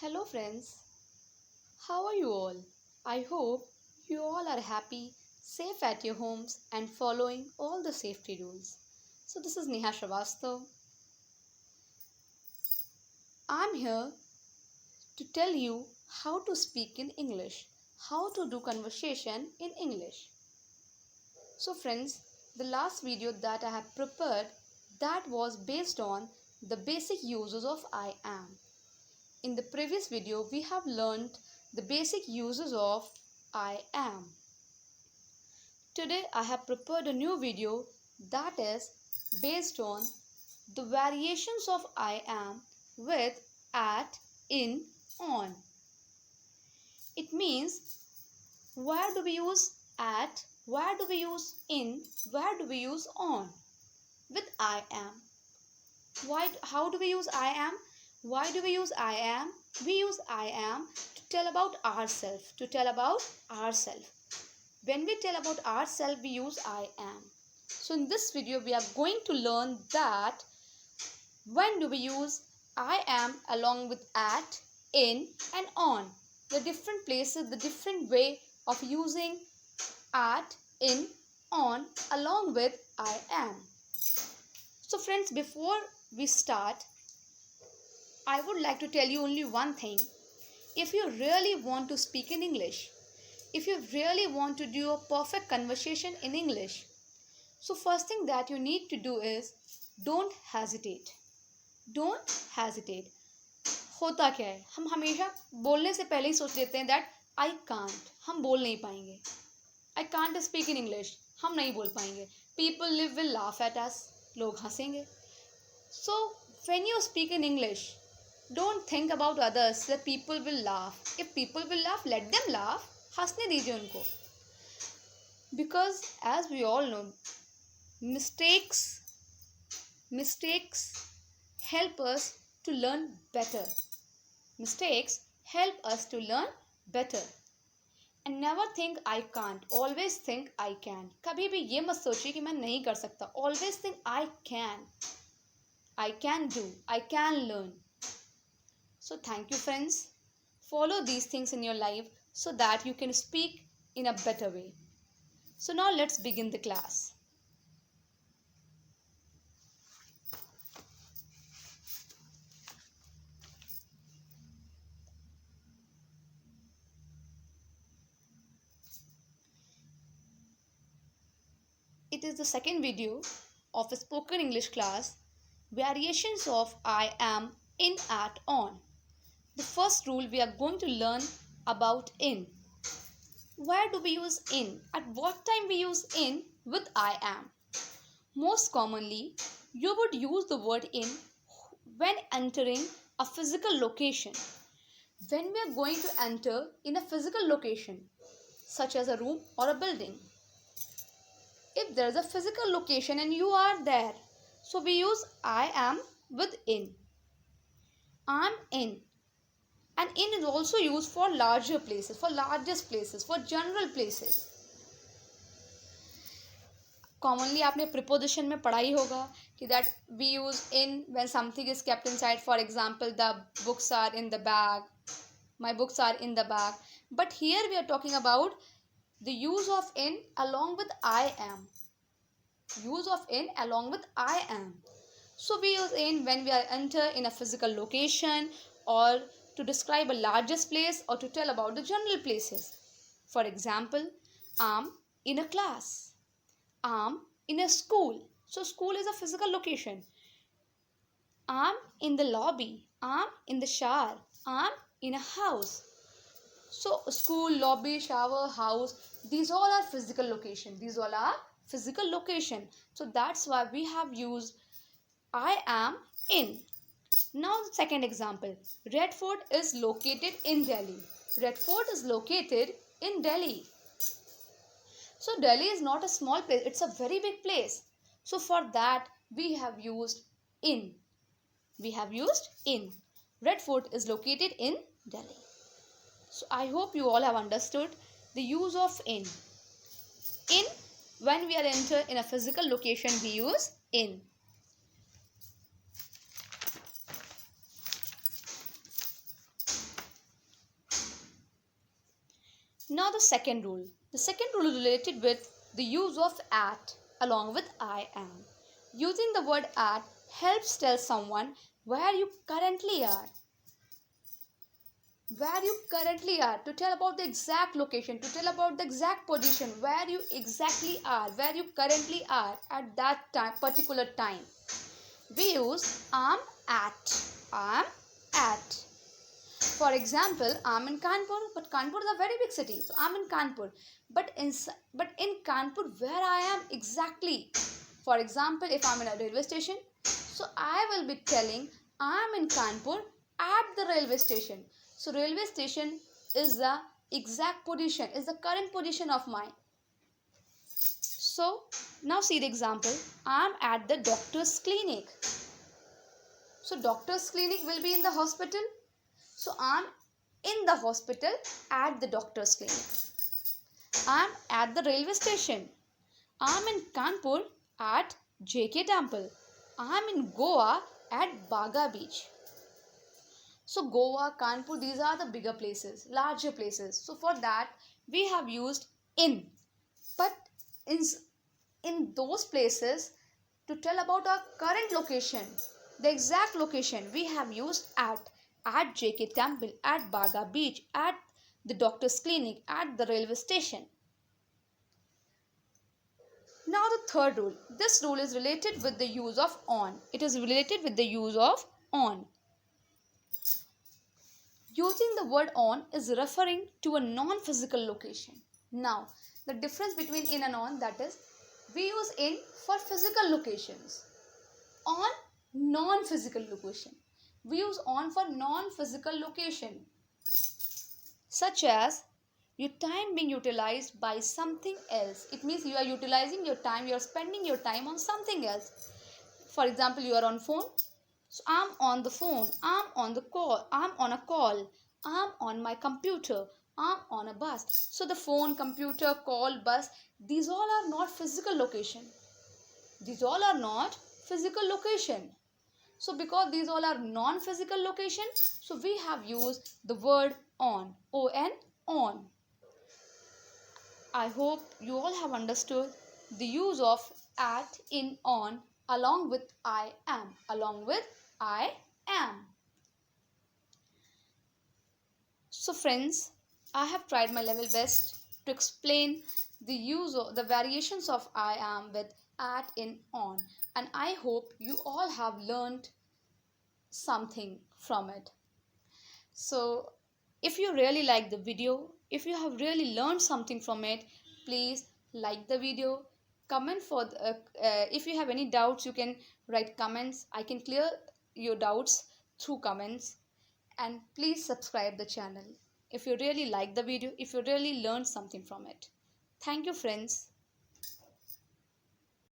Hello, friends. How are you all? I hope you all are happy, safe at your homes, and following all the safety rules. So, this is Neha Shrivastava. I'm here to tell you how to speak in English, how to do conversation in English. So, friends, the last video that I have prepared that was based on the basic uses of I am. In the previous video, we have learned the basic uses of I am. Today, I have prepared a new video that is based on the variations of I am with at, in, on. It means where do we use at, where do we use in, where do we use on with I am. How do we use I am? Why do we use I am? We use I am to tell about ourselves, When we tell about ourselves, we use I am. So in this video, we are going to learn that when do we use I am along with at, in and on. The different places, the different way of using at, in, on along with I am. So friends, before we start, I would like to tell you only one thing. If you really want to speak in English, if you really want to do a perfect conversation in English, so first thing that you need to do is don't hesitate. Don't hesitate. होता क्या है, हम हमेशा बोलने से पहले ही सोच लेते हैं that I can't, हम बोल नहीं पाएंगे. I can't speak in English, हम नहीं बोल पाएंगे. People will laugh at us, लोग हंसेंगे. So when you speak in English, don't think about others that people will laugh. If people will laugh, let them laugh. हंसने दीजिए उनको. Because as we all know, mistakes help us to learn better. Mistakes help us to learn better. And never think I can't. Always think I can. कभी भी ये मत सोचिए कि मैं नहीं कर सकता. Always think I can. I can do. I can learn. So thank you, friends. Follow these things in your life so that you can speak in a better way. So now let's begin the class. It is the second video of a spoken English class, variations of I am, in, at, on. The first rule we are going to learn about in. Where do we use in? At what time we use in with I am? Most commonly, you would use the word in when entering a physical location. When we are going to enter in a physical location, such as a room or a building. If there is a physical location and you are there, so we use I am with in. I'm in. And in is also used for larger places, for largest places, for general places. Commonly आपने preposition में पढ़ा ही होगा कि that we use in when something is kept inside. For example, the books are in the bag. My books are in the bag. But here we are talking about the use of in along with I am. Use of in along with I am. So we use in when we are enter in a physical location or to describe a largest place or to tell about the general places. For example, I'm in a class. I'm in a school. So school is a physical location. I'm in the lobby. I'm in the shower. I'm in a house. So school, lobby, shower, house, these all are physical location. So that's why we have used I am in. Now the second example. Red Fort is located in Delhi. Red Fort is located in Delhi. So Delhi is not a small place. It's a very big place. So for that we have used in. Red Fort is located in Delhi. So I hope you all have understood the use of in. In, when we are enter in a physical location, we use in. Now the second rule. The second rule is related with the use of at along with I am. Using the word at helps tell someone where you currently are. Where you currently are, to tell about the exact location, to tell about the exact position, where you exactly are, where you currently are at that time, particular time. We use am at. Am at. For example, I'm in Kanpur, but Kanpur is a very big city. So I'm in Kanpur. But in Kanpur, where I am exactly. For example, if I'm in a railway station, so I will be telling I'm in Kanpur at the railway station. So railway station is the exact position, is the current position of mine. So now see the example. I'm at the doctor's clinic. So doctor's clinic will be in the hospital. So I'm in the hospital at the doctor's clinic. I'm at the railway station. I'm in Kanpur at JK Temple. I'm in Goa at Baga Beach. So Goa, Kanpur, these are the bigger places, larger places. So for that we have used in. But in those places, to tell about our current location, the exact location, we have used at JK Temple, at Baga Beach, at the doctor's clinic, at the railway station. Now the third rule. This rule is related with the use of on. It is related with the use of on. Using the word on is referring to a non-physical location. Now, the difference between in and on, that is, we use in for physical locations. On, non-physical location. We use on for non-physical location, such as your time being utilized by something else. It means you are utilizing your time, you are spending your time on something else. For example, you are on phone. So I'm on the phone, I'm on the call, I'm on a call, I'm on my computer, I'm on a bus. So the phone, computer, call, bus, these all are not physical location. These all are not physical location. So because these all are non-physical location, so we have used the word on, O-N, on. I hope you all have understood the use of at, in, on along with I am, along with I am. So friends, I have tried my level best to explain the use of the variations of I am with at, in, on, and I hope you all have learned something from it. So if you really like the video, if you have really learned something from it, please like the video, comment for if you have any doubts, you can write comments. I can clear your doubts through comments. And please subscribe the channel if you really like the video, if you really learned something from it. Thank you friends.